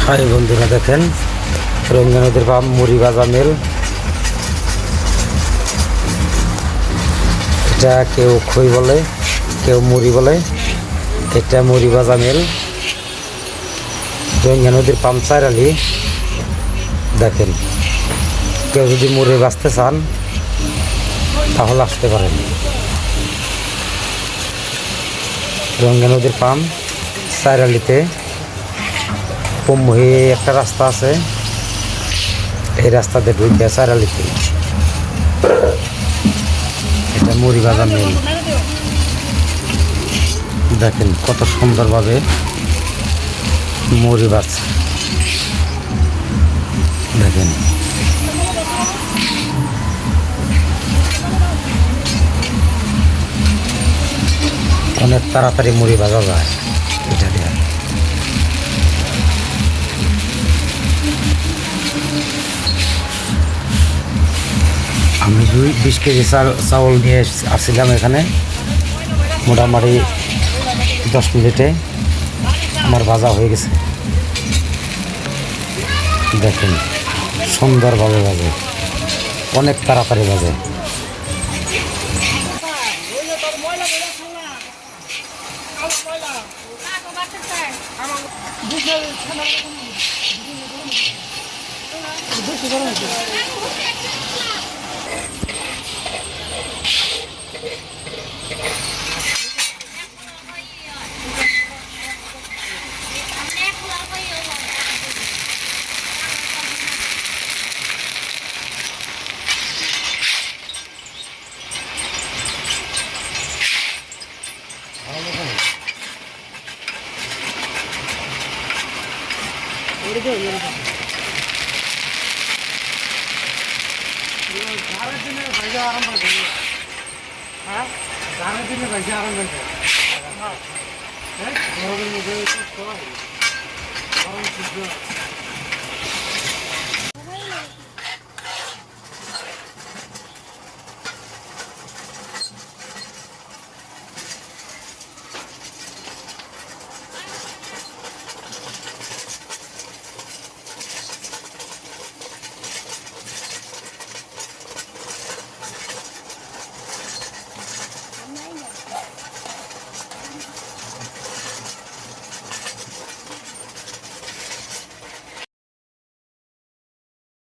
High বন্ধুরা, দেখেন রঙ্গা নদীর পাম্প মুড়ি ভাজা মিল। এটা কেউ খই বলে, কেউ মুড়ি বলে। এটা মুড়ি ভাজা মিল, রঙ্গা নদীর পাম্প চাইরালি। দেখেন, কেউ যদি মুড়ি ভাজতে চান তাহলে আসতে পারেন। রঙ্গা নদীর পাম্প চাইরালিতে পম্মহি একটা রাস্তা আছে, এই রাস্তাতে ঢুকে চাইরালিতে। এটা মুড়ি ভাজা মিল। দেখেন কত সুন্দরভাবে মুড়ি ভাজছে। দেখেন অনেক তাড়াতাড়ি মুড়ি ভাজা যায় এটা দিয়ে। আমি 20 কেজি চাউল নিয়ে আসছিলাম এখানে। মোটামুটি 10 মিনিটে আমার ভাজা হয়ে গেছে। দেখেন সুন্দরভাবে ভাজে, অনেক তাড়াতাড়ি ভাজে।